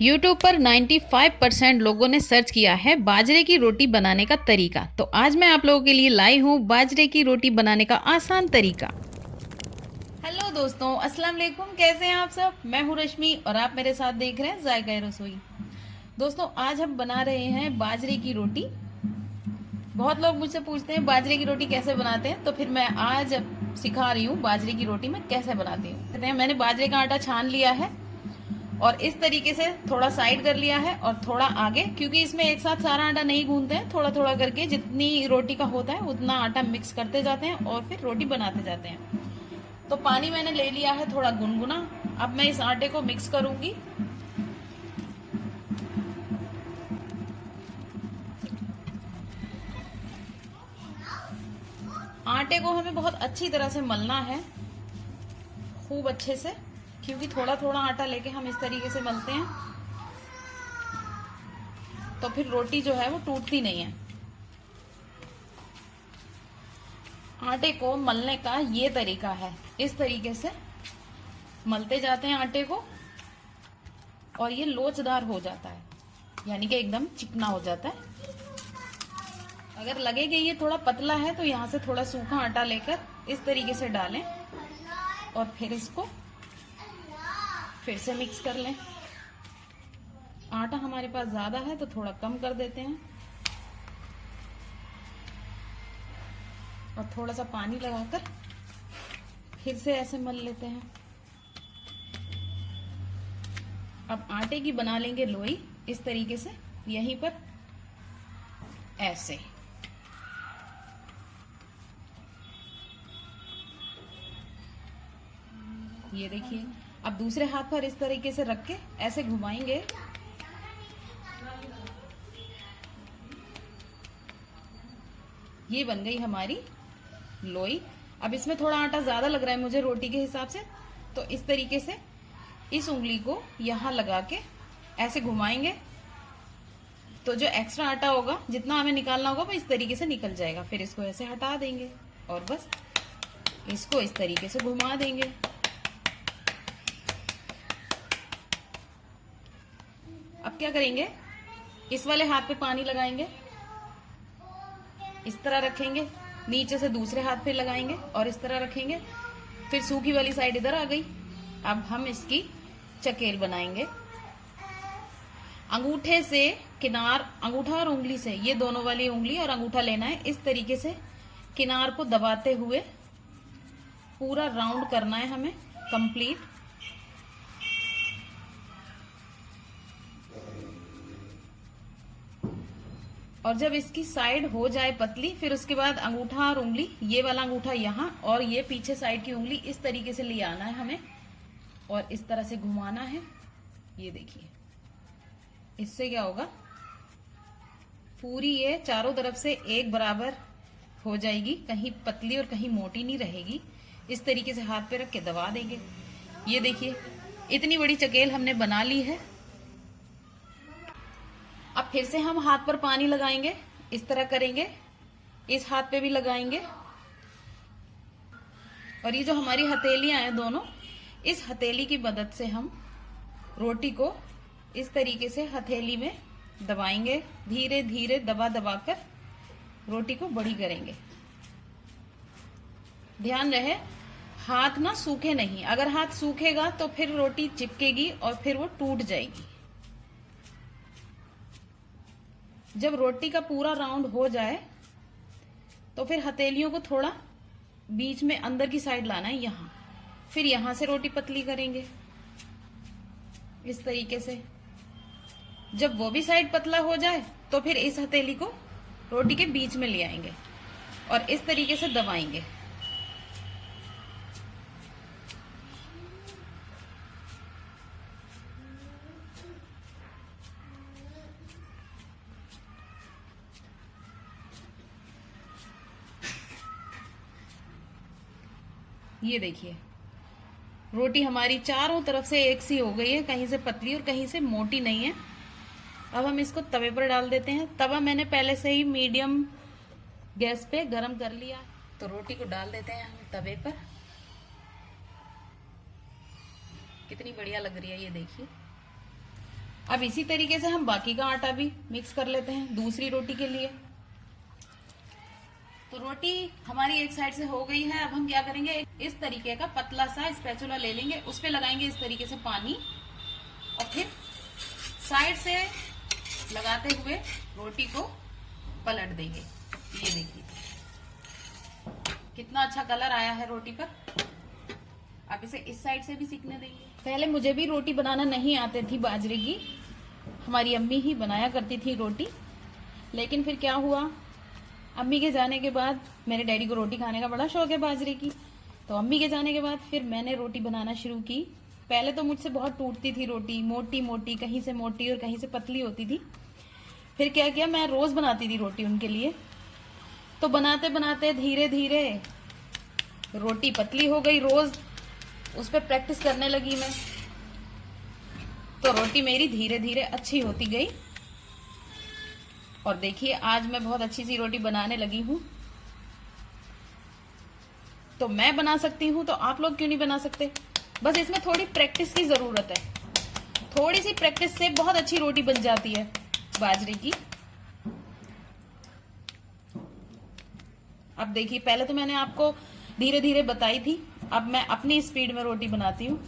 YouTube पर 95% लोगों ने सर्च किया है बाजरे की रोटी बनाने का तरीका। तो आज मैं आप लोगों के लिए लाई हूँ बाजरे की रोटी बनाने का आसान तरीका। हेलो दोस्तों, अस्सलाम वालेकुम। कैसे हैं आप सब? मैं हूँ रश्मि और आप मेरे साथ देख रहे हैं जायका रसोई। दोस्तों, आज हम बना रहे हैं बाजरे की रोटी। बहुत लोग मुझसे पूछते हैं बाजरे की रोटी कैसे बनाते हैं, तो फिर मैं आज सिखा रही हूँ बाजरे की रोटी मैं कैसे बनाती हूँ। मैंने बाजरे का आटा छान लिया है और इस तरीके से थोड़ा साइड कर लिया है और थोड़ा आगे, क्योंकि इसमें एक साथ सारा आटा नहीं गूंथते हैं, थोड़ा थोड़ा करके जितनी रोटी का होता है उतना आटा मिक्स करते जाते हैं और फिर रोटी बनाते जाते हैं। तो पानी मैंने ले लिया है थोड़ा गुनगुना। अब मैं इस आटे को मिक्स करूंगी। आटे को हमें बहुत अच्छी तरह से मलना है, खूब अच्छे से, क्योंकि थोड़ा थोड़ा आटा लेके हम इस तरीके से मलते हैं तो फिर रोटी जो है वो टूटती नहीं है। आटे को मलने का ये तरीका है, इस तरीके से मलते जाते हैं आटे को और ये लोचदार हो जाता है, यानी कि एकदम चिकना हो जाता है। अगर लगे कि ये थोड़ा पतला है तो यहाँ से थोड़ा सूखा आटा लेकर इस तरीके से डालें और फिर इसको फिर से मिक्स कर लें। आटा हमारे पास ज्यादा है तो थोड़ा कम कर देते हैं और थोड़ा सा पानी लगाकर फिर से ऐसे मल लेते हैं। अब आटे की बना लेंगे लोई इस तरीके से, यहीं पर ऐसे। ये देखिए, अब दूसरे हाथ पर इस तरीके से रख के ऐसे घुमाएंगे। ये बन गई हमारी लोई। अब इसमें थोड़ा आटा ज्यादा लग रहा है मुझे रोटी के हिसाब से, तो इस तरीके से इस उंगली को यहां लगा के ऐसे घुमाएंगे तो जो एक्स्ट्रा आटा होगा, जितना हमें निकालना होगा, वो इस तरीके से निकल जाएगा। फिर इसको ऐसे हटा देंगे और बस इसको इस तरीके से घुमा देंगे। अब क्या करेंगे, इस वाले हाथ पे पानी लगाएंगे, इस तरह रखेंगे, नीचे से दूसरे हाथ पे लगाएंगे और इस तरह रखेंगे। फिर सूखी वाली साइड इधर आ गई। अब हम इसकी चकेल बनाएंगे। अंगूठे से किनार, अंगूठा और उंगली से, ये दोनों वाली उंगली और अंगूठा लेना है, इस तरीके से किनार को दबाते हुए पूरा राउंड करना है हमें कंप्लीट। और जब इसकी साइड हो जाए पतली, फिर उसके बाद अंगूठा और उंगली, ये वाला अंगूठा यहाँ और ये पीछे साइड की उंगली इस तरीके से ले आना है हमें और इस तरह से घुमाना है। ये देखिए, इससे क्या होगा, पूरी ये चारों तरफ से एक बराबर हो जाएगी, कहीं पतली और कहीं मोटी नहीं रहेगी। इस तरीके से हाथ पे रख के दबा देंगे। ये देखिए, इतनी बड़ी चकेल हमने बना ली है। अब फिर से हम हाथ पर पानी लगाएंगे, इस तरह करेंगे, इस हाथ पे भी लगाएंगे और ये जो हमारी हथेलियां हैं दोनों, इस हथेली की मदद से हम रोटी को इस तरीके से हथेली में दबाएंगे। धीरे धीरे दबा दबा कर रोटी को बड़ी करेंगे। ध्यान रहे हाथ ना सूखे नहीं, अगर हाथ सूखेगा तो फिर रोटी चिपकेगी और फिर वो टूट जाएगी। जब रोटी का पूरा राउंड हो जाए तो फिर हथेलियों को थोड़ा बीच में अंदर की साइड लाना है, यहां, फिर यहां से रोटी पतली करेंगे इस तरीके से। जब वो भी साइड पतला हो जाए तो फिर इस हथेली को रोटी के बीच में ले आएंगे और इस तरीके से दबाएंगे। ये देखिए, रोटी हमारी चारों तरफ से एक सी हो गई है, कहीं से पतली और कहीं से मोटी नहीं है। अब हम इसको तवे पर डाल देते हैं। तवा मैंने पहले से ही मीडियम गैस पे गरम कर लिया, तो रोटी को डाल देते हैं हम तवे पर। कितनी बढ़िया लग रही है ये देखिए। अब इसी तरीके से हम बाकी का आटा भी मिक्स कर लेते हैं दूसरी रोटी के लिए। तो रोटी हमारी एक साइड से हो गई है। अब हम क्या करेंगे, इस तरीके का पतला सा स्पैचुला ले लेंगे, उस पे लगाएंगे इस तरीके से पानी और फिर साइड से लगाते हुए रोटी को पलट देंगे। ये देखिए कितना अच्छा कलर आया है रोटी पर। अब इसे इस साइड से भी सीखने देंगे। पहले मुझे भी रोटी बनाना नहीं आती थी बाजरे की, हमारी अम्मी ही बनाया करती थी रोटी। लेकिन फिर क्या हुआ, अम्मी के जाने के बाद, मेरे डैडी को रोटी खाने का बड़ा शौक है बाजरे की, तो अम्मी के जाने के बाद फिर मैंने रोटी बनाना शुरू की। पहले तो मुझसे बहुत टूटती थी रोटी, मोटी मोटी, कहीं से मोटी और कहीं से पतली होती थी। फिर क्या किया, मैं रोज बनाती थी रोटी उनके लिए। तो बनाते बनाते धीरे धीरे रोटी पतली हो गई, रोज उस पर प्रैक्टिस करने लगी मैं, तो रोटी मेरी धीरे धीरे अच्छी होती गई। और देखिए आज मैं बहुत अच्छी सी रोटी बनाने लगी हूं। तो मैं बना सकती हूं तो आप लोग क्यों नहीं बना सकते? बस इसमें थोड़ी प्रैक्टिस की जरूरत है। थोड़ी सी प्रैक्टिस से बहुत अच्छी रोटी बन जाती है बाजरे की। अब देखिए, पहले तो मैंने आपको धीरे धीरे बताई थी, अब मैं अपनी स्पीड में रोटी बनाती हूँ।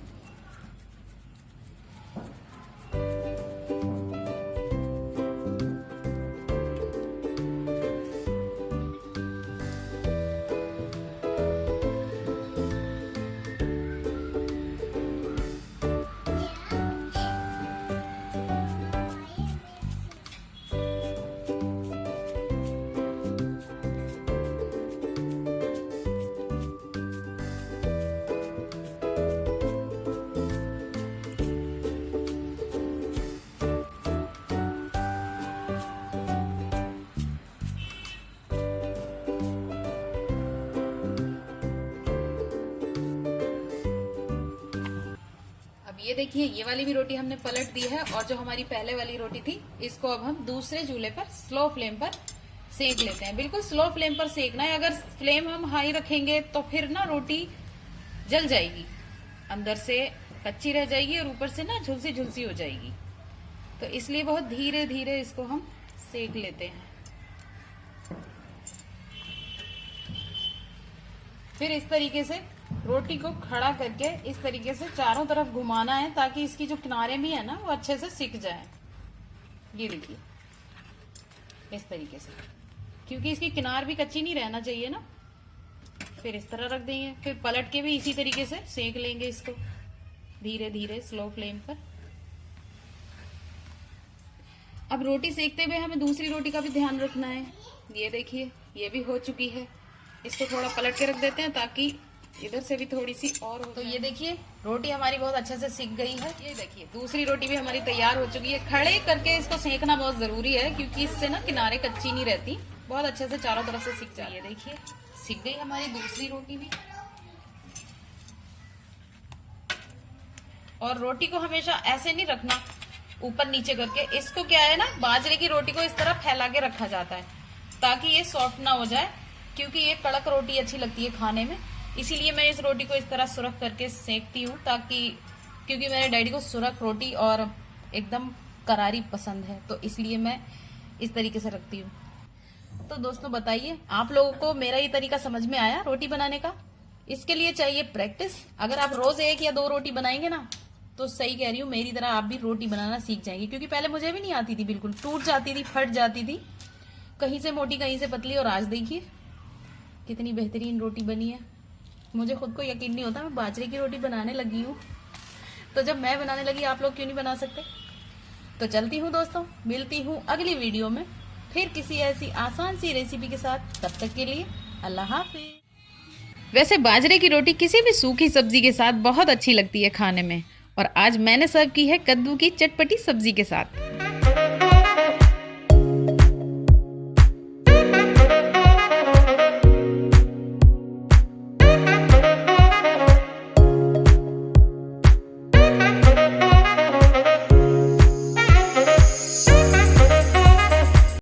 ये देखिए, ये वाली भी रोटी हमने पलट दी है और जो हमारी पहले वाली रोटी थी इसको अब हम दूसरे चूल्हे पर स्लो फ्लेम पर सेक लेते हैं। बिल्कुल स्लो फ्लेम पर सेकना है, अगर फ्लेम हम हाई रखेंगे तो फिर ना रोटी जल जाएगी, अंदर से कच्ची रह जाएगी और ऊपर से ना झुलसी झुलसी हो जाएगी। तो इसलिए बहुत धीरे धीरे इसको हम सेक लेते हैं। फिर इस तरीके से रोटी को खड़ा करके इस तरीके से चारों तरफ घुमाना है ताकि इसकी जो किनारे भी है ना वो अच्छे से सिक जाए। ये देखिए इस तरीके से, क्योंकि इसकी किनार भी कच्ची नहीं रहना चाहिए ना। फिर इस तरह रख देंगे, फिर पलट के भी इसी तरीके से सेक लेंगे इसको धीरे धीरे स्लो फ्लेम पर। अब रोटी सेकते हुए हमें दूसरी रोटी का भी ध्यान रखना है। ये देखिए ये भी हो चुकी है, इसको थोड़ा पलट के रख देते हैं ताकि इधर से भी थोड़ी सी और हो। तो ये देखिए रोटी हमारी बहुत अच्छे से सिक गई है। ये देखिए दूसरी रोटी भी हमारी तैयार हो चुकी है। खड़े करके इसको सेकना बहुत जरूरी है क्योंकि इससे ना किनारे कच्ची नहीं रहती, बहुत अच्छे से चारों तरफ से सिक जाए। ये देखिए सिक गई हमारी दूसरी रोटी भी। और रोटी को हमेशा ऐसे नहीं रखना ऊपर नीचे करके, इसको क्या है ना, बाजरे की रोटी को इस तरह फैला के रखा जाता है ताकि ये सॉफ्ट ना हो जाए, क्योंकि ये कड़क रोटी अच्छी लगती है खाने में। इसीलिए मैं इस रोटी को इस तरह सुरख करके सेकती हूँ, ताकि क्योंकि मेरे डैडी को सुरख रोटी और एकदम करारी पसंद है, तो इसलिए मैं इस तरीके से रखती हूँ। तो दोस्तों बताइए आप लोगों को मेरा ये तरीका समझ में आया रोटी बनाने का? इसके लिए चाहिए प्रैक्टिस। अगर आप रोज 1 या 2 रोटी बनाएंगे ना तो सही कह रही हूँ, मेरी तरह आप भी रोटी बनाना सीख जाएंगे। क्योंकि पहले मुझे भी नहीं आती थी, बिल्कुल टूट जाती थी, फट जाती थी, कहीं से मोटी कहीं से पतली। और आज देखिए कितनी बेहतरीन रोटी बनी है। मुझे खुद को यकीन नहीं होता मैं बाजरे की रोटी बनाने लगी हूँ। तो जब मैं बनाने लगी आप लोग क्यों नहीं बना सकते? तो चलती हूँ दोस्तों, मिलती हूँ अगली वीडियो में फिर किसी ऐसी आसान सी रेसिपी के साथ। तब तक के लिए अल्लाह हाफिज। वैसे बाजरे की रोटी किसी भी सूखी सब्जी के साथ बहुत अच्छी लगती है खाने में, और आज मैंने सर्व की है कद्दू की चटपटी सब्जी के साथ।